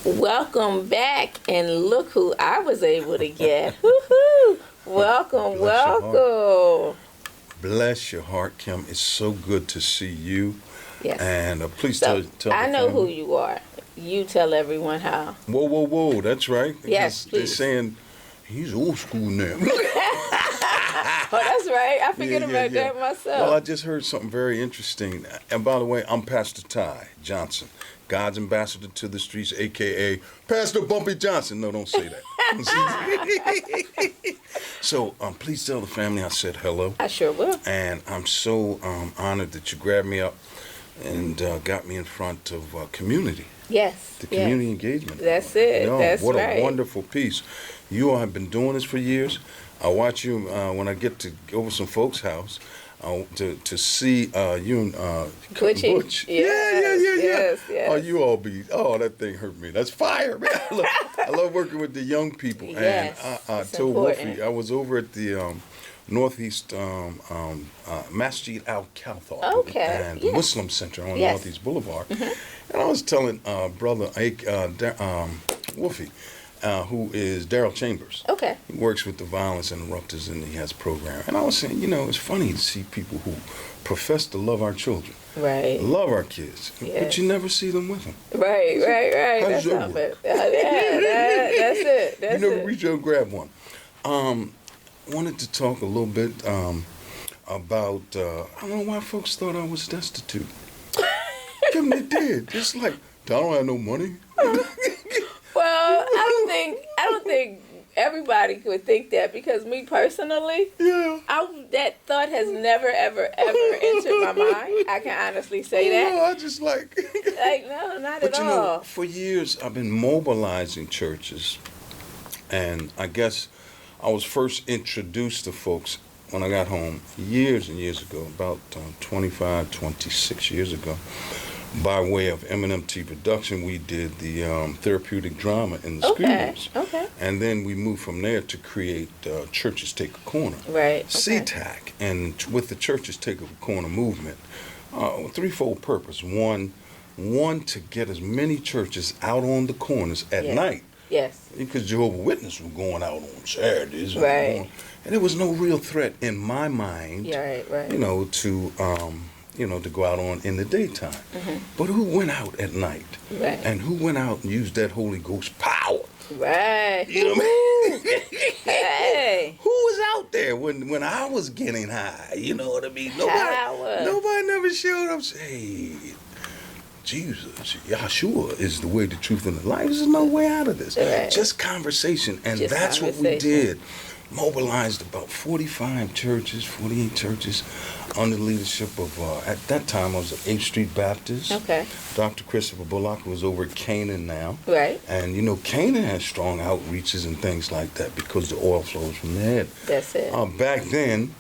Welcome back, and look who I was able to get. Woohoo! Welcome, welcome. Bless your heart, Kim. It's so good to see you. Yes. And please So, tell I the know family. who you are. You tell everyone how. Whoa. That's right. Yes, They're please. saying he's old school now. Oh, that's right. I forget about that myself. Well, I just heard something very interesting. And by the way, I'm Pastor Ty Johnson, God's ambassador to the streets, a.k.a. Pastor Bumpy Johnson. No, don't say that. So please tell the family I said hello. I sure will. And I'm so honored that you grabbed me up and got me in front of community. Yes. The community engagement. That's it. That's what right. a wonderful piece. You all have been doing this for years. I watch you when I get to go over some folks' house to see you and Butch. Yes. Oh, you all that thing hurt me. That's fire, man. I love working with the young people. Yes, And I told important. Wolfie, I was over at the Northeast Masjid Al-Kawthar and the Muslim Center on Northeast Boulevard. And I was telling brother Wolfie, who is Daryl Chambers. Okay. He works with the violence interrupters and he has a program. And I was saying, it's funny to see people who profess to love our children. Right. Love our kids. Yes. But you never see them with them. Right. How's your work? That's it. You never reach out and grab one. Wanted to talk a little bit about, I don't know why folks thought I was destitute. Kim, they did. Just like, I don't have no money. Well, I don't think everybody would think that, because me personally, that thought has never ever entered my mind. I can honestly say that. No, I just no, not but at all. For years I've been mobilizing churches, and I guess I was first introduced to folks when I got home years and years ago, about 26 years ago. By way of M&MT Production, we did the therapeutic drama in the schools. Okay. And then we moved from there to create Churches Take a Corner. Right. CTAC. And with the Churches Take a Corner movement, threefold purpose. One, to get as many churches out on the corners at night. Yes. Because Jehovah's Witnesses were going out on Saturdays. Right. And there was no real threat in my mind. Yeah, right. To go out on in the daytime. Mm-hmm. But who went out at night? Right. And who went out and used that Holy Ghost power? Right. You know what I mean? Hey. Who was out there when I was getting high? You know what I mean? Nobody never showed up and said, hey, Jesus, Yahshua is the way, the truth, and the life. There's no way out of this. Right. Just conversation. And Just that's conversation. what we did. Mobilized about 48 churches under the leadership of, at that time I was at 8th Street Baptist. Okay. Dr. Christopher Bullock, who is over at Canaan now. Right. And Canaan has strong outreaches and things like that because the oil flows from the head. That's it. Back then,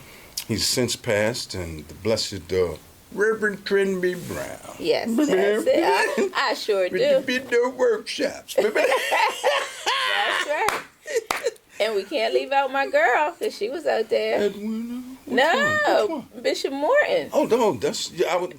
he's since passed, and the blessed Reverend Trinby Brown. Yes, that's it. I sure do. With the midday workshops. That's right. And we can't leave out my girl, because she was out there. Edwina? Which one? Bishop Morton. Oh, no,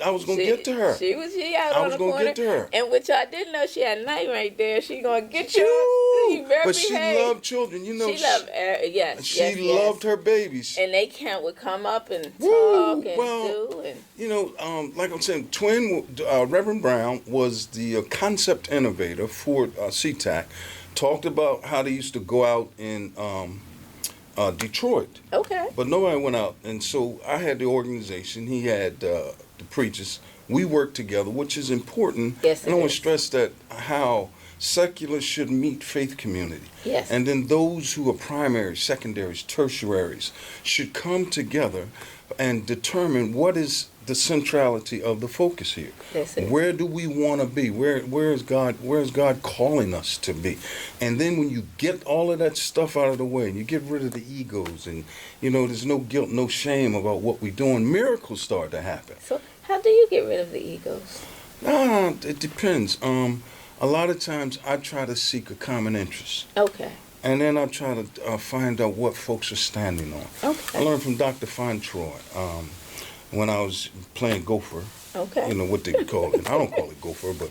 I was going to get to her. She out on the corner. I was going to get to her. And which I didn't know, she had a knife right there. She going to get you. But she loved children. She loved, yes. She loved her babies. And they would come up and talk and do. Like I'm saying, Reverend Brown was the concept innovator for CTAC. Talked about how they used to go out in Detroit. Okay. But nobody went out. And so I had the organization. He had the preachers. We worked together, which is important. Yes, and I want to stress that how secular should meet faith community. Yes. And then those who are primaries, secondaries, tertiaries should come together and determine what is the centrality of the focus here. That's it. Where do we want to be? Where is God calling us to be? And then when you get all of that stuff out of the way and you get rid of the egos and there's no guilt, no shame about what we're doing, miracles start to happen. So how do you get rid of the egos? It depends. A lot of times I try to seek a common interest. Okay. And then I try to find out what folks are standing on. Okay. I learned from Dr. Fontroy when I was playing gopher. Okay. What they call it. I don't call it gopher, but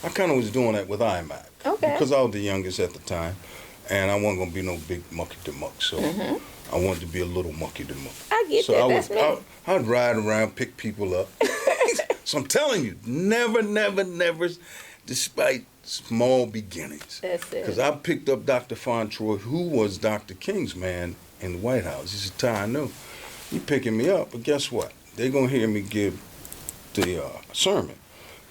I kind of was doing that with iMac. Okay. Because I was the youngest at the time, and I wasn't going to be no big mucky-to-muck. So I wanted to be a little mucky-to-muck. I get that. That's me. I'd ride around, pick people up. So I'm telling you, never, despite small beginnings. That's it. Because I picked up Dr. Fontroy, who was Dr. King's man in the White House. He said, Ty, I know. You picking me up, but guess what? They're going to hear me give the sermon,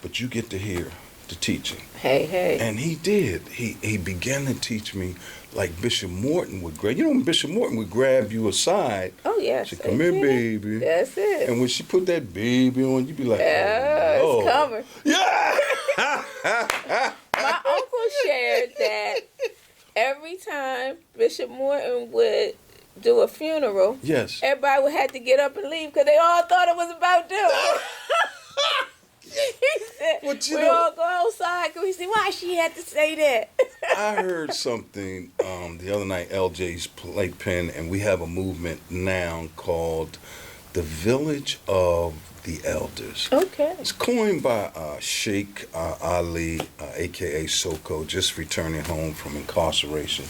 but you get to hear the teaching. Hey. And he did. He began to teach me like Bishop Morton would grab. You know when Bishop Morton would grab you aside. Oh, yes. She come here, baby. That's it. And when she put that baby on, you'd be like, yeah, oh, it's coming. Yeah! My uncle shared that every time Bishop Morton would do a funeral, yes, everybody would have to get up and leave because they all thought it was about them. He said, we all go outside. Can we see why she had to say that? I heard something the other night, LJ's playpen, and we have a movement now called the Village of the Elders. Okay. It's coined by Sheikh Ali, a.k.a. Soko, just returning home from incarceration.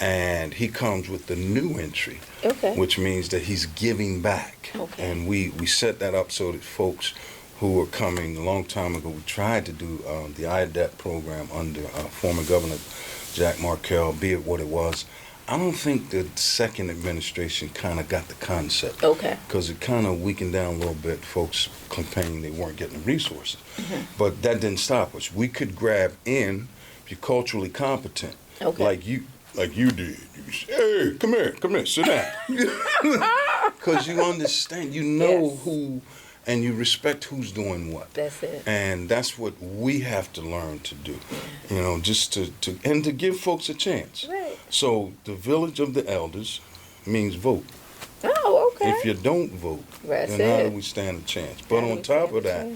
And he comes with the new entry, which means that he's giving back. Okay. And we set that up so that folks who were coming a long time ago, we tried to do the IDEP program under former Governor Jack Markell, be it what it was. I don't think the second administration kind of got the concept. Okay. Because it kind of weakened down a little bit. Folks complaining they weren't getting the resources. But that didn't stop us. We could grab in if you're culturally competent. Okay. Like you did. You say, hey, come here, sit down. Because you understand, you know who, and you respect who's doing what. That's it. And that's what we have to learn to do. You know, just to give folks a chance. Right. So the Village of the Elders means vote. Oh, okay. If you don't vote, That's then how it. do we stand a chance? But on top of that,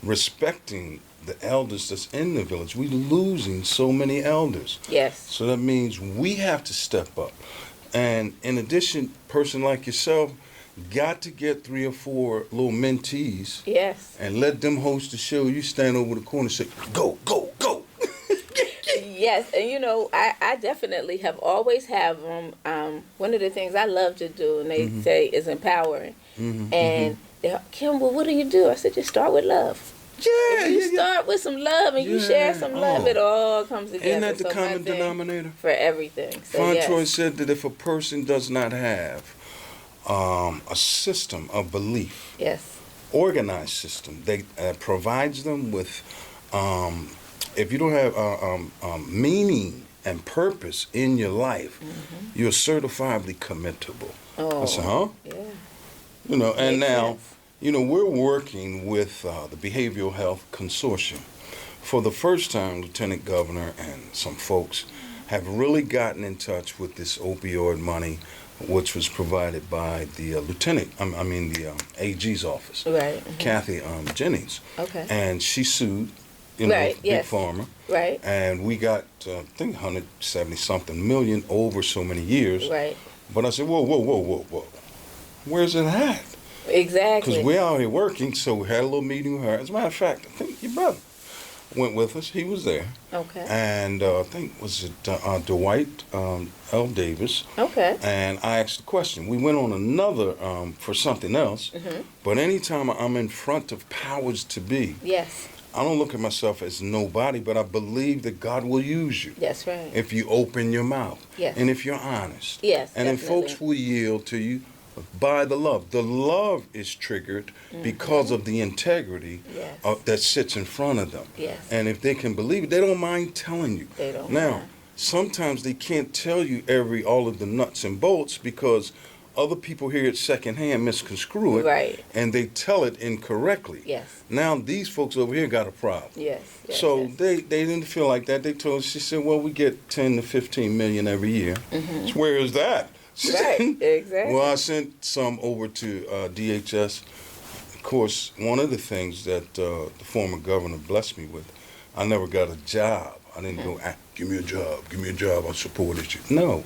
respecting the elders that's in the village, we're losing so many elders. Yes. So that means we have to step up. And in addition, person like yourself got to get 3 or 4 little mentees. Yes. And let them host the show. You stand over the corner and say, go, go, go. Yes, and you know, I definitely have always have them. One of the things I love to do, and they say, is empowering. And they're, Kim, well, what do you do? I said, just start with love. Yeah, if you start with some love and you share some love, it all comes together. Isn't that the common denominator? For everything. So, Fontroy said that if a person does not have a system of belief, organized system, they provides them with, if you don't have meaning and purpose in your life, you're certifiably committable. Oh, I said, huh? Yeah. You know, and Makes now, sense. you know, we're working with the Behavioral Health Consortium. For the first time, Lieutenant Governor and some folks have really gotten in touch with this opioid money, which was provided by the the AG's office, Right. Kathy Jennings. Okay. And she sued, you know, Big Pharma. Right. And we got, I think, 170-something million over so many years. Right. But I said, whoa. Where's it at? Exactly. Because we're out here working, so we had a little meeting with her. As a matter of fact, I think your brother went with us. He was there. Okay. And I think, was it Dwight L. Davis? Okay. And I asked the question. We went on another for something else. But anytime I'm in front of powers to be, Yes. I don't look at myself as nobody, but I believe that God will use you. That's right. If you open your mouth. Yes. And if you're honest. Yes, And then definitely. folks will yield to you by the love. The love is triggered because of the integrity that sits in front of them. Yes. And if they can believe it, they don't mind telling you. They don't Now, mind. sometimes they can't tell you all of the nuts and bolts because other people hear it secondhand, misconstrue it, Right. and they tell it incorrectly. Yes. Now these folks over here got a problem. Yes. So they didn't feel like that. They told us, she said, well, we get 10 to 15 million every year. So where is that? Right, exactly. Well, I sent some over to DHS. Of course, one of the things that the former governor blessed me with, I never got a job. I didn't go, give me a job, I supported you. No.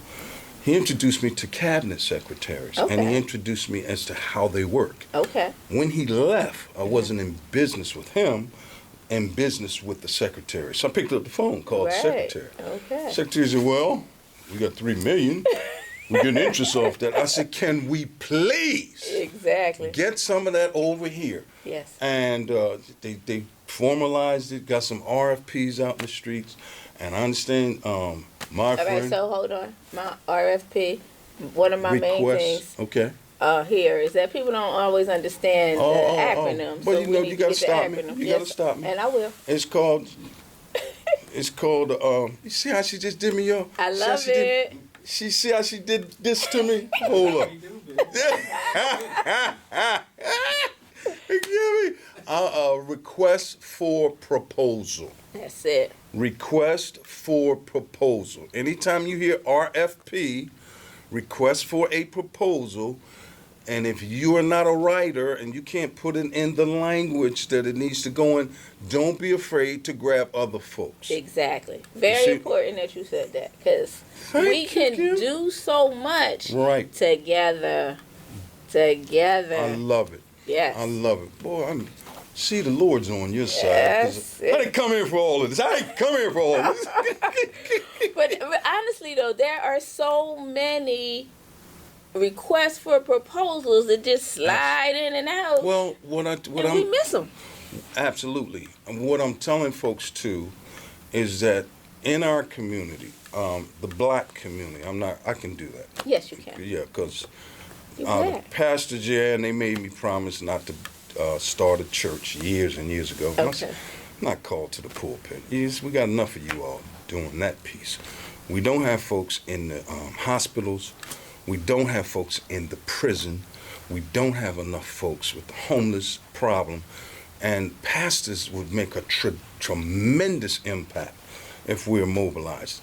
He introduced me to cabinet secretaries, and he introduced me as to how they work. Okay. When he left, I wasn't in business with him, in business with the secretary. So I picked up the phone, called the secretary. Okay. Secretary said, well, we got $3 million. We're getting interest off that. I said, can we please get some of that over here? Yes. And they formalized it, got some RFPs out in the streets. And I understand my friend. All right, so hold on. My RFP, one of my main things here is that people don't always understand the acronym. But so you got to stop me. You got to stop me. And I will. It's called, you see how she just did me, yo? I love it. See how she did this to me? Hold up. Request for proposal. That's it. Request for proposal. Anytime you hear RFP, request for a proposal, and if you are not a writer and you can't put it in the language that it needs to go in, don't be afraid to grab other folks. Exactly. Very important that you said that, because we can do so much together. I love it. Yes. I love it. Boy, see the Lord's on your side. I didn't come here for all of this. But honestly, though, there are so many requests for proposals that just slide in and out. Well, we miss them. Absolutely. And what I'm telling folks too is that in our community, the black community, I can do that. Yes, you can. Yeah, because the pastor and they made me promise not to start a church years and years ago. Okay. I'm not called to the pulpit. Yes, we got enough of you all doing that piece. We don't have folks in the hospitals. We don't have folks in the prison. We don't have enough folks with the homeless problem. And pastors would make a tremendous impact if we're mobilized.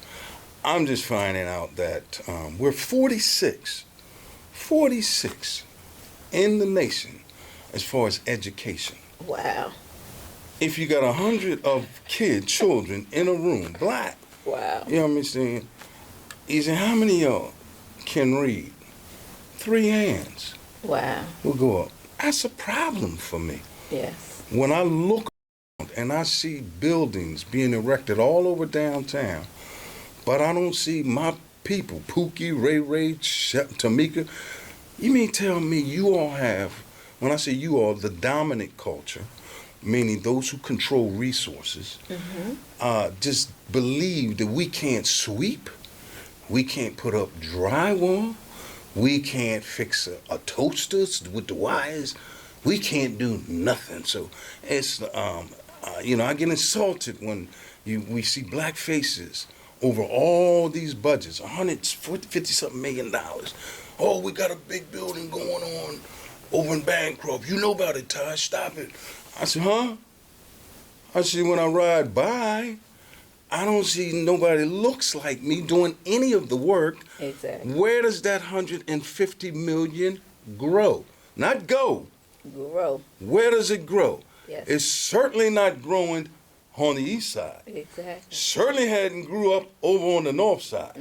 I'm just finding out that we're 46 in the nation as far as education. Wow. If you got 100 of children in a room, black. Wow. You know what I'm saying? He said, how many of y'all can read? 3 hands. Wow. Will go up. That's a problem for me. Yes. When I look around and I see buildings being erected all over downtown, but I don't see my people, Pookie, Ray, Tamika. You mean tell me you all have, when I say you all, the dominant culture, meaning those who control resources, just believe that we can't sweep, we can't put up drywall, we can't fix a toaster with the wires, we can't do nothing. So it's, I get insulted when we see black faces over all these budgets, $150-something million. Oh, we got a big building going on over in Bancroft. You know about it, Ty. Stop it. I said, huh? I said, when I ride by, I don't see nobody looks like me doing any of the work. Exactly. Where does that $150 million grow? Not go. Grow. Where does it grow? Yes. It's certainly not growing on the east side. Exactly. Certainly hadn't grew up over on the north side,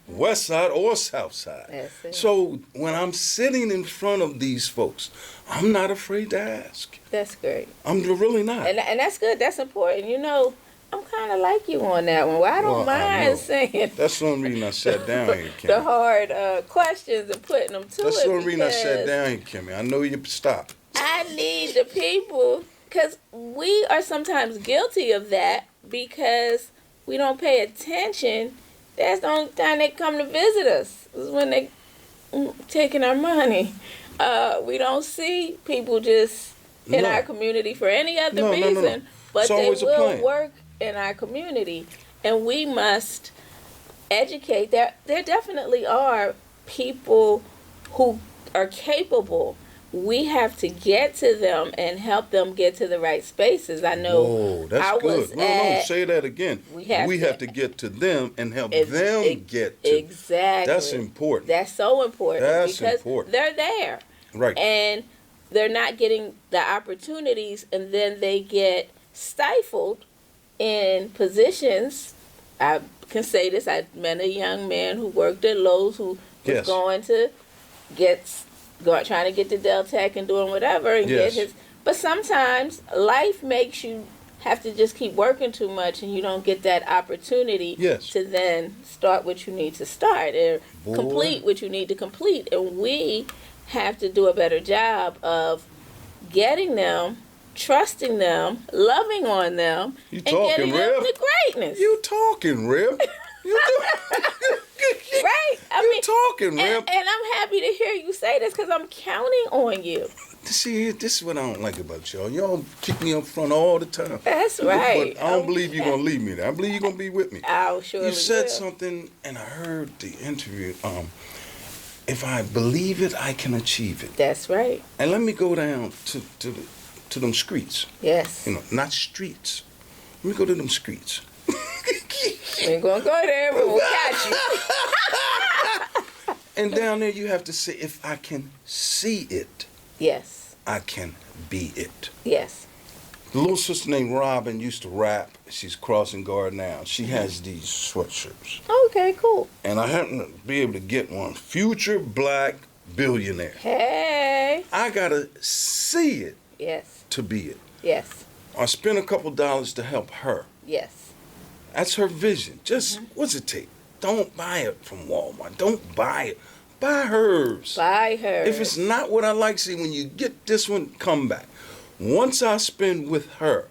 west side or south side. That's it. So when I'm sitting in front of these folks, I'm not afraid to ask. That's great. I'm really not. And that's good. That's important. You know, I'm kind of like you on that one. Well, I don't mind saying. That's the only reason I sat down here, Kimmy. The hard questions and putting them to That's it. the only reason I sat down here, Kimmy. I know you stop. I need the people, because we are sometimes guilty of that because we don't pay attention. That's the only time they come to visit us, is when they taking our money. We don't see people just in our community for any other reason, but they will work in our community, and we must educate. There definitely are people who are capable. We have to get to them and help them get to the right spaces. I know. Oh, that's good. No, say that again. We have to get to them and help them get to. Exactly. That's important. That's so important. That's because important. They're there. Right. And they're not getting the opportunities, and then they get stifled in positions. I can say this. I met a young man who worked at Lowe's who was trying to get to Deltec and doing whatever and get his. But sometimes life makes you have to just keep working too much, and you don't get that opportunity to then start what you need to start or complete what you need to complete. And we have to do a better job of getting them, trusting them, loving on them, and getting them to greatness. You talking, Rip? Right? Talking, Rip. And I'm happy to hear you say this because I'm counting on you. See, this is what I don't like about y'all. Y'all kick me up front all the time. That's right. But I don't believe you're going to leave me there. I believe you're going to be with me. I'll surely You said will. something, and I heard the interview. If I believe it, I can achieve it. That's right. And let me go down to them streets. Yes. Not streets. Let me go to them streets. We ain't going to go there, but we'll catch you. And down there you have to say, if I can see it, yes, I can be it. Yes. The little sister named Robin used to rap. She's crossing guard now. She has these sweatshirts. Okay, cool. And I happen to be able to get one. Future Black Billionaire. Hey. I got to see it to be it. Yes. I spent a couple dollars to help her. Yes. That's her vision. Just, what's it take? Don't buy it from Walmart. Don't buy it. Buy hers. Buy hers. If it's not what I like, see, when you get this one, come back. Once I spend with her,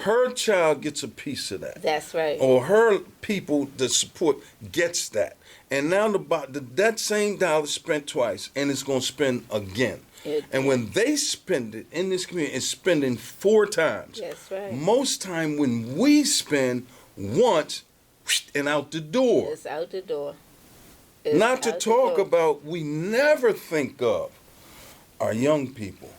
her child gets a piece of that. That's right. Or her people that support gets that. And now that same dollar spent twice, and it's going to spend again. And when they spend it in this community, it's spending 4 times. That's right. Most time when we spend once, and out the door. It's out the door. Not to talk about, we never think of our young people.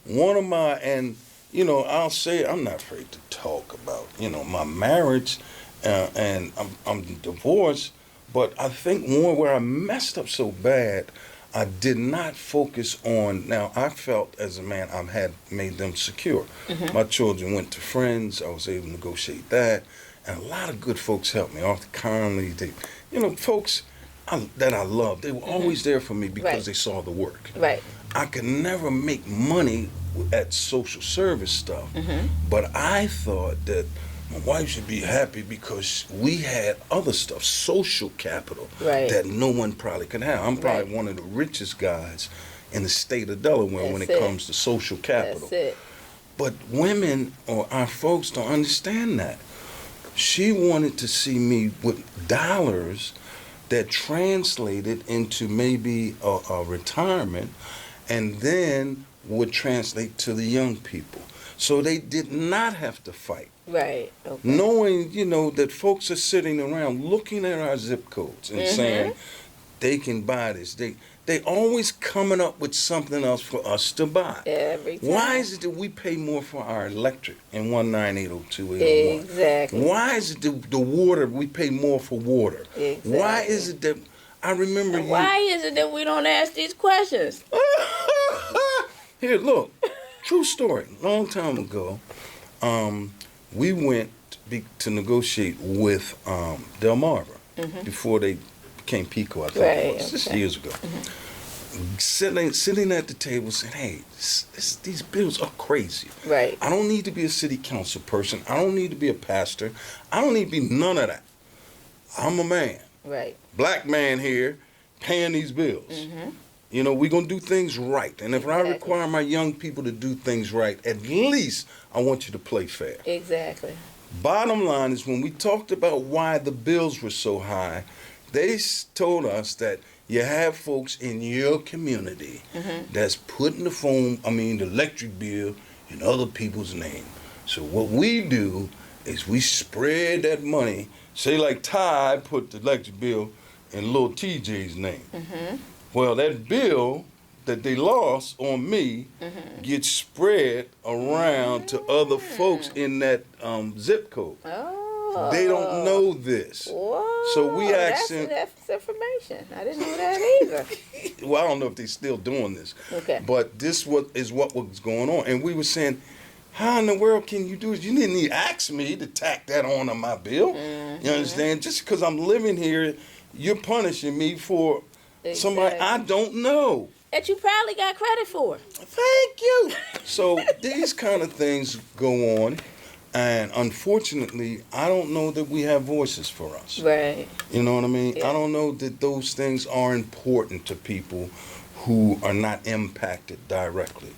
One of my, and I'll say, I'm not afraid to talk about, my marriage, and I'm divorced, but I think more where I messed up so bad, I did not focus on, now I felt as a man I had made them secure. My children went to friends, I was able to negotiate that, and a lot of good folks helped me. Arthur Conley, folks that I loved, they were always there for me because they saw the work. Right. I could never make money at social service stuff, but I thought that my wife should be happy because we had other stuff, social capital, that no one probably could have. I'm probably one of the richest guys in the state of Delaware when it comes to social capital. That's it. But women or our folks don't understand that. She wanted to see me with dollars that translated into maybe a retirement and then would translate to the young people. So they did not have to fight. Right. Okay. Knowing, that folks are sitting around looking at our zip codes and saying they can buy this. They always coming up with something else for us to buy. Every time. Why is it that we pay more for our electric in 19802-801? Exactly. Why is it the water, we pay more for water? Exactly. Why is it that, I remember and why is it that we don't ask these questions? Here, look, true story. Long time ago, we went to negotiate with Delmarva before they became Pico, I think it was, just years ago. Sitting at the table saying, hey, these bills are crazy. Right. I don't need to be a city council person. I don't need to be a pastor. I don't need to be none of that. I'm a man. Right. Black man here paying these bills. We're going to do things right. And if I require my young people to do things right, at least I want you to play fair. Exactly. Bottom line is when we talked about why the bills were so high, they told us that you have folks in your community that's putting the electric bill in other people's name. So what we do is we spread that money. Say like Ty put the electric bill in little TJ's name. Well, that bill that they lost on me gets spread around to other folks in that zip code. Oh. They don't know this. Whoa. So we asked them. That's information. I didn't know that either. Well, I don't know if they're still doing this. Okay. But this is what was going on. And we were saying, how in the world can you do this? You didn't even ask me to tack that on my bill. You understand? Just because I'm living here, you're punishing me for somebody I don't know. That you probably got credit for. Thank you. So these kind of things go on. And unfortunately, I don't know that we have voices for us. Right. You know what I mean? Yeah. I don't know that those things are important to people who are not impacted directly.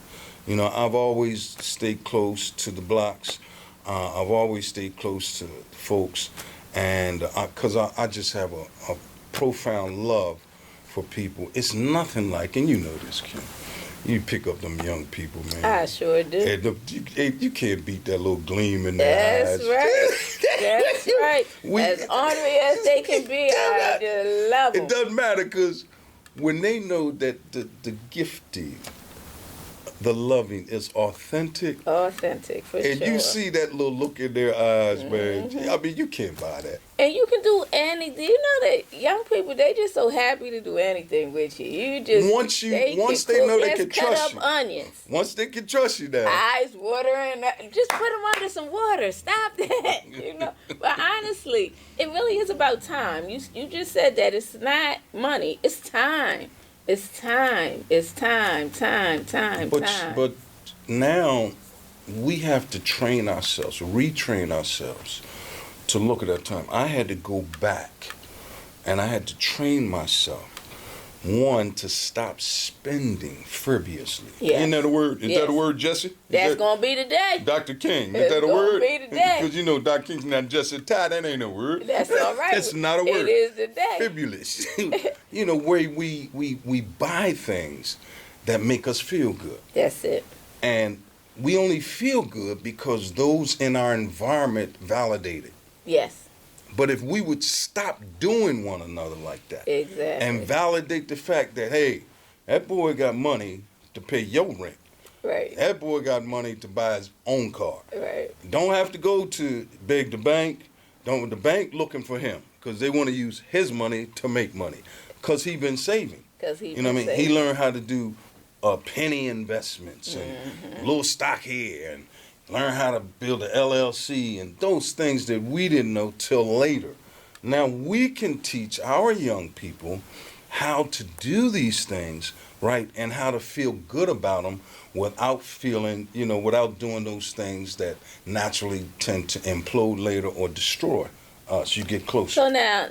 You know, I've always stayed close to the blocks. I've always stayed close to folks, and because I just have a profound love for people. It's nothing like, and you know this, Kim. You pick up them young people, man. I sure do. And you can't beat that little gleam in That's their eyes. right. That's right. As ornery as they can be, I just love them. It doesn't matter, because when they know that the gifting, the loving is authentic. Authentic, for sure. And you see that little look in their eyes, man. I mean, you can't buy that. And you can do anything. You know that young people, they just so happy to do anything with you. You just Once they know they can trust you. Cut up onions. Once they can trust you now. Ice, water, and just put them under some water. Stop that. You know. But honestly, it really is about time. You just said that it's not money. It's time. It's time. It's time. Time. But now we have to train ourselves, retrain ourselves to look at that time. I had to go back and I had to train myself, one, to stop spending frivolously. Yes. Isn't that a word? Is that a word, Jesse? That's going to be today. Dr. King, It's is that a word? Be today. Because you know Dr. King's not Jesse Ty, that ain't a word. That's all right. That's not a word. It is today. Fabulous. You know, where we buy things that make us feel good. That's it. And we only feel good because those in our environment validate it. Yes. But if we would stop doing one another like that, exactly, and validate the fact that, hey, that boy got money to pay your rent. Right. That boy got money to buy his own car. Right. Don't have to go to beg the bank. Don't the bank looking for him, because they want to use his money to make money, because he been saving. You know what I mean? He learned how to do penny investments and little stock here, and learn how to build an LLC and those things that we didn't know till later. Now we can teach our young people how to do these things, right, and how to feel good about them without feeling, without doing those things that naturally tend to implode later or destroy us. You get closer. So now,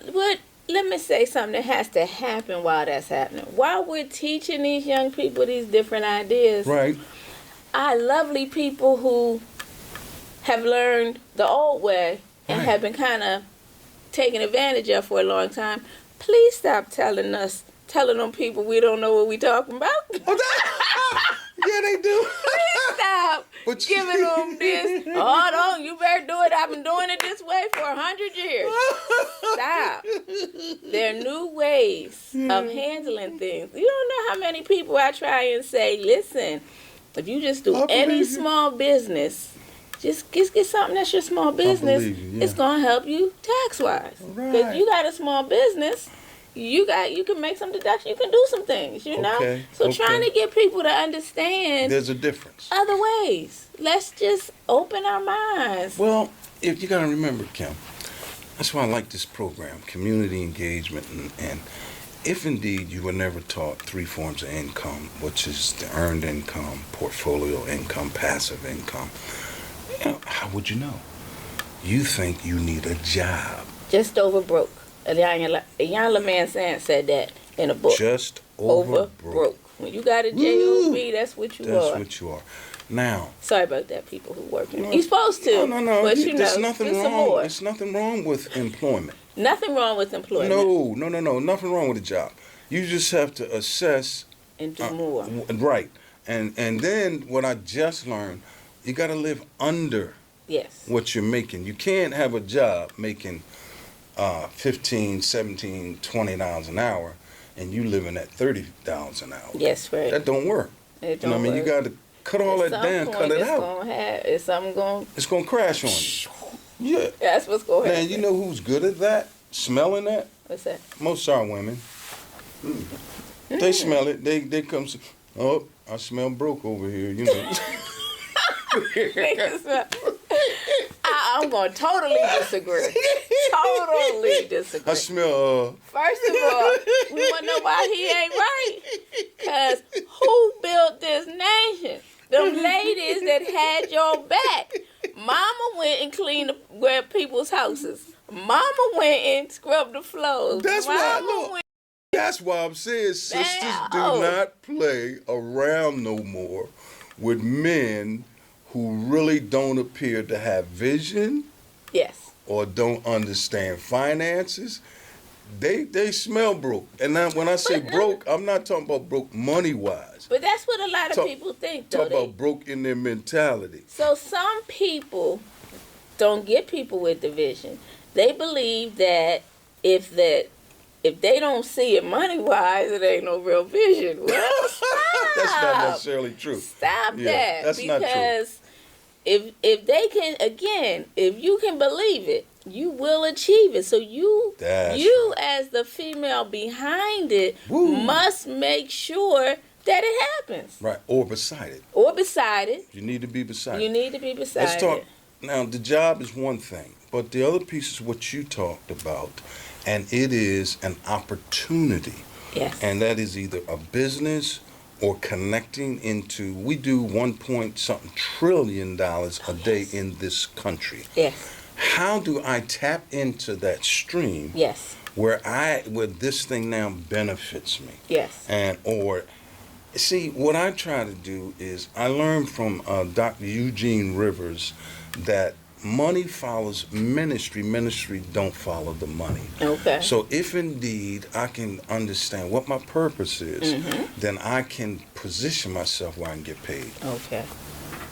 let me say something that has to happen while that's happening. While we're teaching these young people these different ideas, right, our lovely people who have learned the old way and have been kind of taken advantage of for a long time, please stop telling them people we don't know what we talking about. Yeah, they do. Please stop giving them this. Oh, no, you better do it. I've been doing it this way for 100 years. Stop. There are new ways of handling things. You don't know how many people I try and say, listen, if you just do any small business, just get something that's your small business. It's going to help you tax-wise. Because you got a small business, you can make some deductions. You can do some things, know? So trying to get people to understand there's a difference. Other ways. Let's just open our minds. Well, if you got to remember, Kim, that's why I like this program, community engagement. And if indeed you were never taught three forms of income, which is the earned income, portfolio income, passive income, how would you know? You think you need a job. Just over broke. A young man said that in a book. Just over broke. When you got a J-O-B, that's what you are. That's what you are. Now. Sorry about that, people who working. You're supposed to. No. But there's nothing wrong. There's nothing wrong with employment. Nothing wrong with employment. No. Nothing wrong with a job. You just have to assess. And do more. Right. And then what I just learned, you got to live under what you're making. You can't have a job making $15, $17, $20 an hour, and you living at $30 an hour. Yes, right. That don't work. It don't work. You got to cut all that down, cut it out. It's going to crash on you. Yeah. That's what's going to happen. Now, you know who's good at that? Smelling that? What's that? Most are women. They smell it. They come say, oh, I smell broke over here, I'm going to totally disagree. Totally disagree. I smell, First of all, we want to know why he ain't right. Because who built this nation? Them ladies that had your back. Mama went and cleaned people's houses. Mama went and scrubbed the floors. That's Mama why, look, went. that's why I'm saying sisters do Now. not play around no more with men who really don't appear to have vision Yes. or don't understand finances. They smell broke. And now when I say broke, I'm not talking about broke money-wise. But that's what a lot of people think, though. Talk about broke in their mentality. So some people don't get people with division. They believe that if they don't see it money-wise, it ain't no real vision. Well, stop. That's not necessarily true. Stop that. That's not true. Because if they can, again, if you can believe it, you will achieve it. So you as the female behind it must make sure that it happens. Right, or beside it. Or beside it. You need to be beside it. You need to be beside Let's talk. it. Now, the job is one thing, but the other piece is what you talked about, and it is an opportunity. Yes. And that is either a business or connecting into, we do 1-point-something trillion a day in this country. Yes. How do I tap into that stream? Yes. Where this thing now benefits me? Yes. See, what I try to do is I learned from Dr. Eugene Rivers that money follows ministry. Ministry don't follow the money. Okay. So if indeed I can understand what my purpose is, then I can position myself where I can get paid. Okay.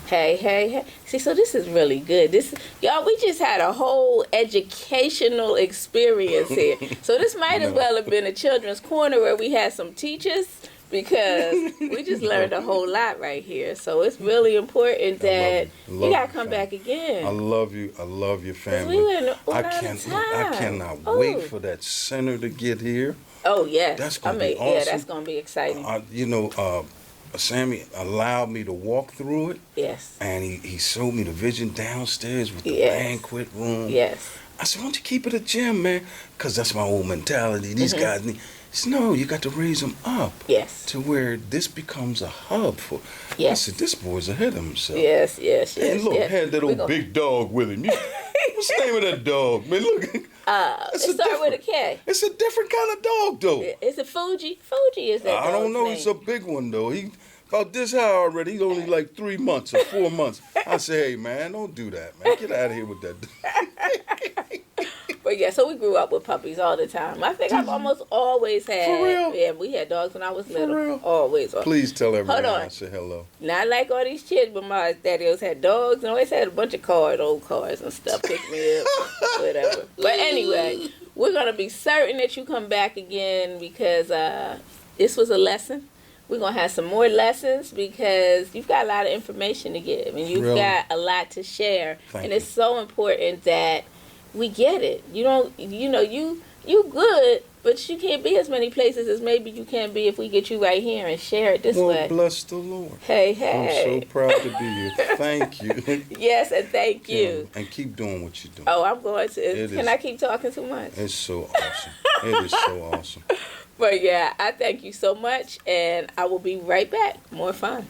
Hey. See, so this is really good. Y'all, we just had a whole educational experience here. So this might as well have been a children's corner where we had some teachers, because we just learned a whole lot right here. So it's really important that you gotta come back again. I love you. I love your family. I cannot wait for that center to get here. Oh yes, that's gonna be awesome. Yeah, that's gonna be exciting. Sammy allowed me to walk through it. Yes. And he showed me the vision downstairs with the banquet room. Yes. I said, why don't you keep it a gym, man? Because that's my old mentality. These guys need... He said, no, you got to raise them up. Yes. To where this becomes a hub for... Yes. I said, this boy's ahead of himself. Yes. And look, had that old big dog with him. What's the name of that dog, man? Look. It starts with a K. It's a different kind of dog, though. Is it Fuji? Fuji is that I don't know. name. It's a big one, though. He about this high already. He's only like 3 months or 4 months. I say, hey, man, don't do that, man. Get out of here with that. But yeah, so we grew up with puppies all the time. I think I've almost always had. For real? Yeah, we had dogs when I was little. For real? Always. Please tell everyone Hold on. I said hello. Not like all these kids, but my daddy always had dogs and always had a bunch of cars, old cars and stuff, pick me up, whatever. But anyway, we're going to be certain that you come back again because this was a lesson. We're going to have some more lessons because you've got a lot of information to give and you've got a lot to share. Thank it's so important that we get it. You don't, you good, but you can't be as many places as maybe you can be if we get you right here and share it this way. Well, bless the Lord. Hey. I'm so proud to be here. Thank you. Yes, and thank you. And keep doing what you're doing. Oh, I'm going to. Can I keep talking too much? It's so awesome. It is so awesome. But yeah, I thank you so much, and I will be right back. More fun.